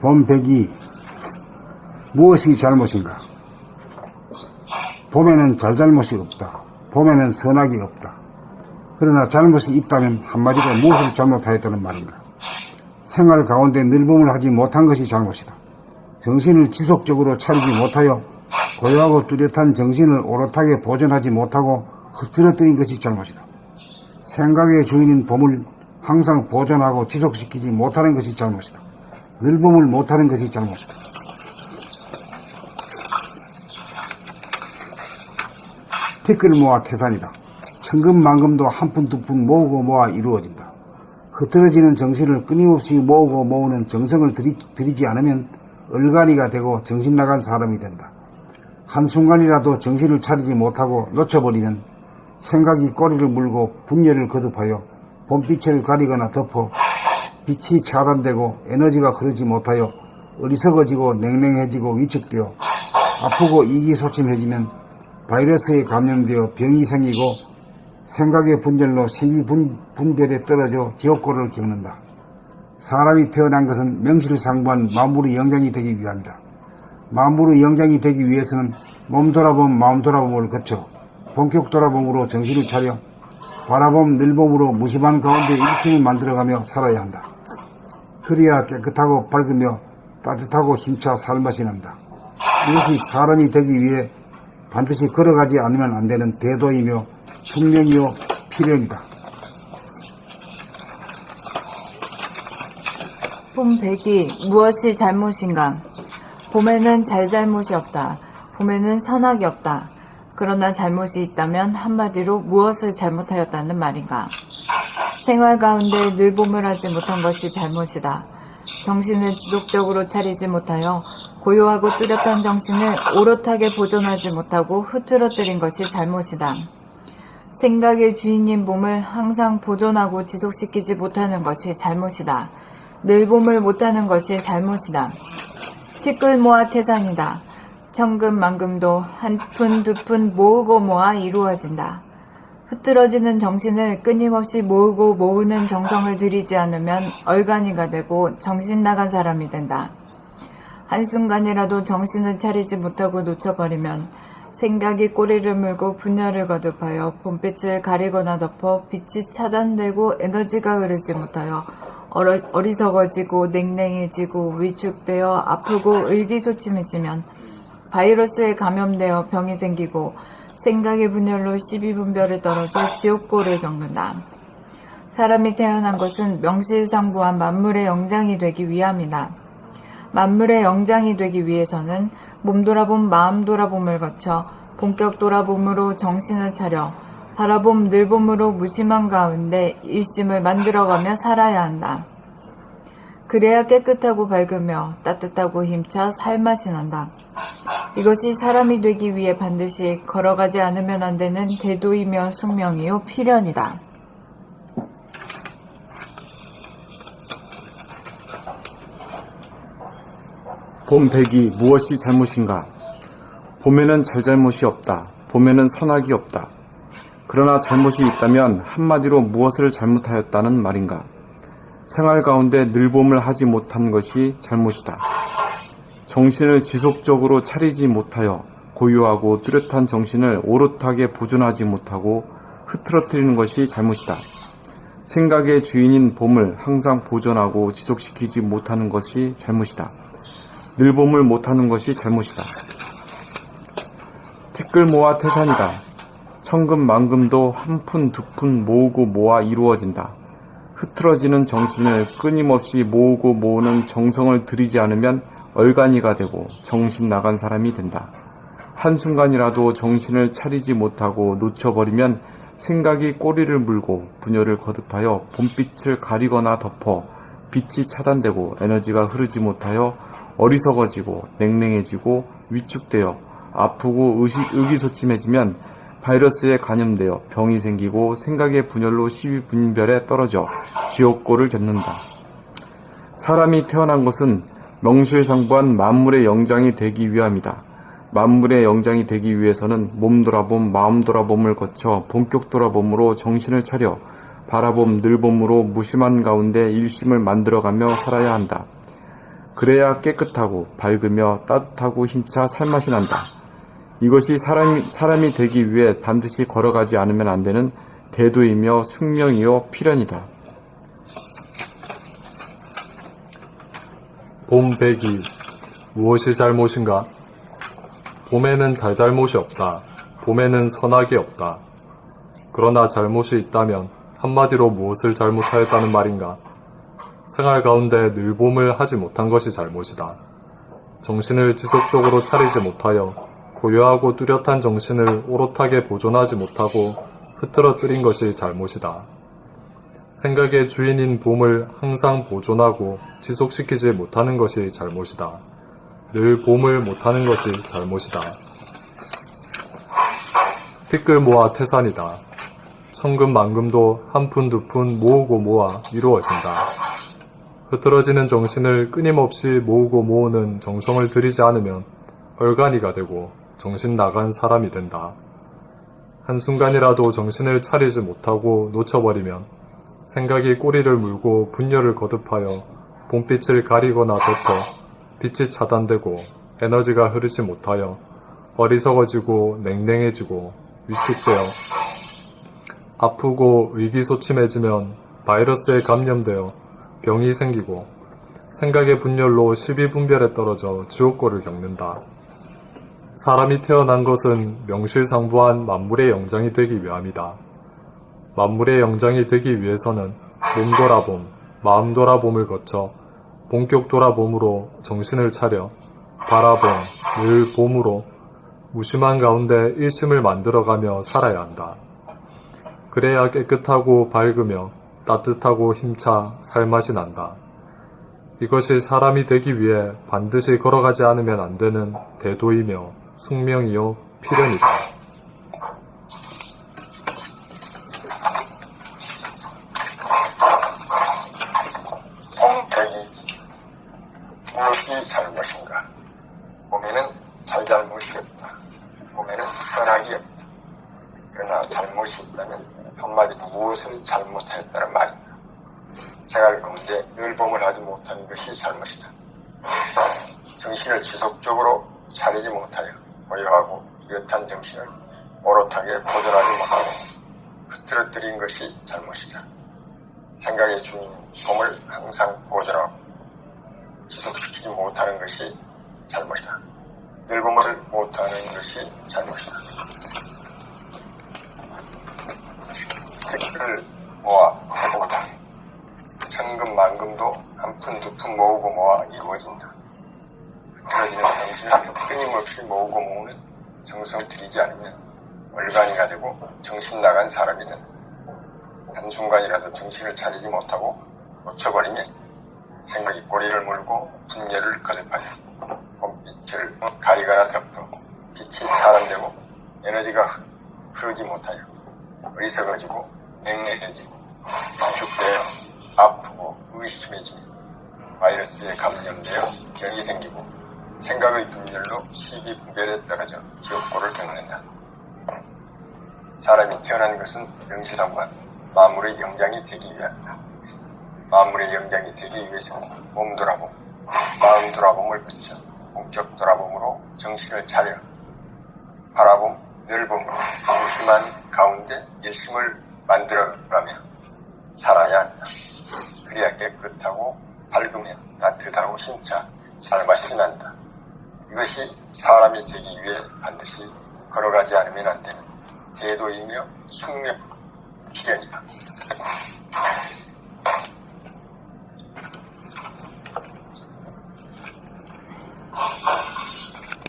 봄102 무엇이 잘못인가? 봄에는 잘잘못이 없다. 봄에는 선악이 없다. 그러나 잘못이 있다면 한마디로 무엇을 잘못하였다는 말인가? 생활 가운데 늘봄을 하지 못한 것이 잘못이다. 정신을 지속적으로 차리지 못하여 고요하고 뚜렷한 정신을 오롯하게 보존하지 못하고 흐트러뜨린 것이 잘못이다. 생각의 주인인 봄을 항상 보존하고 지속시키지 못하는 것이 잘못이다. 늘봄을 못하는 것이 잘못이다. 티끌 모아 태산이다. 천금만금도 한 푼 두 푼 모으고 모아 이루어진다. 흐트러지는 정신을 끊임없이 모으고 모으는 정성을 들이지 않으면 얼간이가 되고 정신 나간 사람이 된다. 한순간이라도 정신을 차리지 못하고 놓쳐버리면 생각이 꼬리를 물고 분열을 거듭하여 봄빛을 가리거나 덮어 빛이 차단되고 에너지가 흐르지 못하여 어리석어지고 냉랭해지고 위축되어 아프고 이기소침해지면 바이러스에 감염되어 병이 생기고 생각의 분열로 신비분별에 떨어져 지옥고를 겪는다. 사람이 태어난 것은 명실상부한 만물의 영장이 되기 위함이다. 만물의 영장이 되기 위해서는 몸 돌아봄 마음 돌아봄을 거쳐 본격 돌아봄으로 정신을 차려 바라봄 늘봄으로 무심한 가운데 일심을 만들어가며 살아야 한다. 그래야 깨끗하고 밝으며 따뜻하고 힘차 살맛이 난다. 이것이 사람이 되기 위해 반드시 걸어가지 않으면 안 되는 대도이며 숙명이요 필연이다. 봄102 무엇이 잘못인가? 봄에는 잘잘못이 없다. 봄에는 선악이 없다. 그러나 잘못이 있다면 한마디로 무엇을 잘못하였다는 말인가? 생활 가운데 늘봄을 하지 못한 것이 잘못이다. 정신을 지속적으로 차리지 못하여 고요하고 뚜렷한 정신을 오롯하게 보존하지 못하고 흐트러뜨린 것이 잘못이다. 생각의 주인인 봄을 항상 보존하고 지속시키지 못하는 것이 잘못이다. 늘봄을 못하는 것이 잘못이다. 티끌 모아 태산이다. 천금만금도 한 푼 두 푼 모으고 모아 이루어진다. 흐트러지는 정신을 끊임없이 모으고 모으는 정성을 들이지 않으면 얼간이가 되고 정신 나간 사람이 된다. 한순간이라도 정신을 차리지 못하고 놓쳐버리면 생각이 꼬리를 물고 분열을 거듭하여 봄빛을 가리거나 덮어 빛이 차단되고 에너지가 흐르지 못하여 어리석어지고 냉랭해지고 위축되어 아프고 의기소침해지면 바이러스에 감염되어 병이 생기고 생각의 분열로 십이분별을 떨어져 지옥고를 겪는다. 사람이 태어난 것은 명실상부한 만물의 영장이 되기 위함이다. 만물의 영장이 되기 위해서는 몸 돌아봄 마음 돌아봄을 거쳐 본격 돌아봄으로 정신을 차려 바라봄 늘봄으로 무심한 가운데 일심을 만들어가며 살아야 한다. 그래야 깨끗하고 밝으며 따뜻하고 힘차 살맛이 난다. 이것이 사람이 되기 위해 반드시 걸어가지 않으면 안 되는 대도이며 숙명이요 필연이다. 봄102 무엇이 잘못인가? 봄에는 잘잘못이 없다. 봄에는 선악이 없다. 그러나 잘못이 있다면 한마디로 무엇을 잘못하였다는 말인가? 생활 가운데 늘봄을 하지 못한 것이 잘못이다. 정신을 지속적으로 차리지 못하여 고요하고 뚜렷한 정신을 오롯하게 보존하지 못하고 흐트러뜨리는 것이 잘못이다. 생각의 주인인 봄을 항상 보존하고 지속시키지 못하는 것이 잘못이다. 늘봄을 못하는 것이 잘못이다. 티끌 모아 태산이다. 천금만금도 한 푼 두 푼 모으고 모아 이루어진다. 흐트러지는 정신을 끊임없이 모으고 모으는 정성을 들이지 않으면 얼간이가 되고 정신 나간 사람이 된다. 한순간이라도 정신을 차리지 못하고 놓쳐버리면 생각이 꼬리를 물고 분열을 거듭하여 봄빛을 가리거나 덮어 빛이 차단되고 에너지가 흐르지 못하여 어리석어지고 냉랭해지고 위축되어 아프고 의기소침해지면 바이러스에 감염되어 병이 생기고 생각의 분열로 십이분별에 떨어져 지옥고를 겪는다. 사람이 태어난 것은 명실상부한 만물의 영장이 되기 위함이다. 만물의 영장이 되기 위해서는 몸 돌아봄 마음 돌아봄을 거쳐 본격 돌아봄으로 정신을 차려 바라봄 늘봄으로 무심한 가운데 일심을 만들어가며 살아야 한다. 그래야 깨끗하고 밝으며 따뜻하고 힘차 살맛이 난다. 이것이 사람이 되기 위해 반드시 걸어가지 않으면 안 되는 대도이며 숙명이요 필연이다. 봄배기 무엇이 잘못인가? 봄에는 잘잘못이 없다. 봄에는 선악이 없다. 그러나 잘못이 있다면 한마디로 무엇을 잘못하였다는 말인가? 생활 가운데 늘 봄을 하지 못한 것이 잘못이다. 정신을 지속적으로 차리지 못하여 고요하고 뚜렷한 정신을 오롯하게 보존하지 못하고 흐트러뜨린 것이 잘못이다. 생각의 주인인 봄을 항상 보존하고 지속시키지 못하는 것이 잘못이다. 늘 봄을 못하는 것이 잘못이다. 티끌 모아 태산이다. 천금만금도 한 푼 두 푼 모으고 모아 이루어진다. 흐트러지는 정신을 끊임없이 모으고 모으는 정성을 들이지 않으면 얼간이가 되고 정신 나간 사람이 된다. 한순간이라도 정신을 차리지 못하고 놓쳐버리면 생각이 꼬리를 물고 분열을 거듭하여 봄빛을 가리거나 덮어 빛이 차단되고 에너지가 흐르지 못하여 어리석어지고 냉랭해지고 위축되어 아프고 의기소침해지면 바이러스에 감염되어 병이 생기고 생각의 분열로 십이분별에 떨어져 지옥고를 겪는다. 사람이 태어난 것은 명실상부한 만물의 영장이 되기 위함이다. 만물의 영장이 되기 위해서는 몸 돌아봄, 마음 돌아봄을 거쳐 본격 돌아봄으로 정신을 차려 바라봄, 늘 봄으로 무심한 가운데 일심을 만들어가며 살아야 한다. 그래야 깨끗하고 밝으며 따뜻하고 힘차 살맛이 난다. 이것이 사람이 되기 위해 반드시 걸어가지 않으면 안 되는 대도이며 숙명이요 필연이다. 봄배기 무엇이 잘못인가? 봄에는 잘잘못이 없다. 봄에는 선악이 없다. 그러나 잘못이 있다면 한마디로 무엇을 잘못하였다는 말입니다. 생활 가운데 늘 봄을 하지 못하는 것이 잘못이다. 정신을 지속적으로 차리지 못하여 고요하고 뚜렷한 정신을 오롯하게 보존하지 못하고 흐트러뜨린 것이 잘못이다. 생각의 주인인 봄을 항상 보존하고 지속시키지 못하는 것이 잘못이다. 늘 봄을 못하는 것이 잘못이다. 티끌을 모아 태산이다. 천금만금도 한 푼 두 푼 모으고 모아 이루어진다. 흐트러지는 정신을 끊임없이 모으고 모으는 정성을 들이지 않으면 얼간이가 되고 정신 나간 사람이 된다. 한순간이라도 정신을 차리지 못하고 놓쳐버리면 생각이 꼬리를 물고 분열을 거듭하여 봄빛을 가리거나 덮어 빛이 차단되고 에너지가 흐르지 못하여 어리석어지고 냉랭해지고 위축되어 아프고 의심해지며 바이러스에 감염되어 병이 생기고 생각의 분열로 시비분별에 떨어져 지옥고를 겪는다. 사람이 태어난 것은 명실상부한 만물의 영장이 되기 위함이다. 만물의 영장이 되기 위해서는 몸 돌아봄, 마음 돌아봄을 거쳐 본격 돌아봄으로 정신을 차려 바라봄, 늘봄으로 무심한 가운데 일심을 만들어가며 살아야 한다. 그래야 깨끗하고 밝으며 따뜻하고 힘차 살맛이 난다. 이것이 사람이 되기 위해 반드시 걸어가지 않으면 안 되는 대도이며 숙명 필연이다.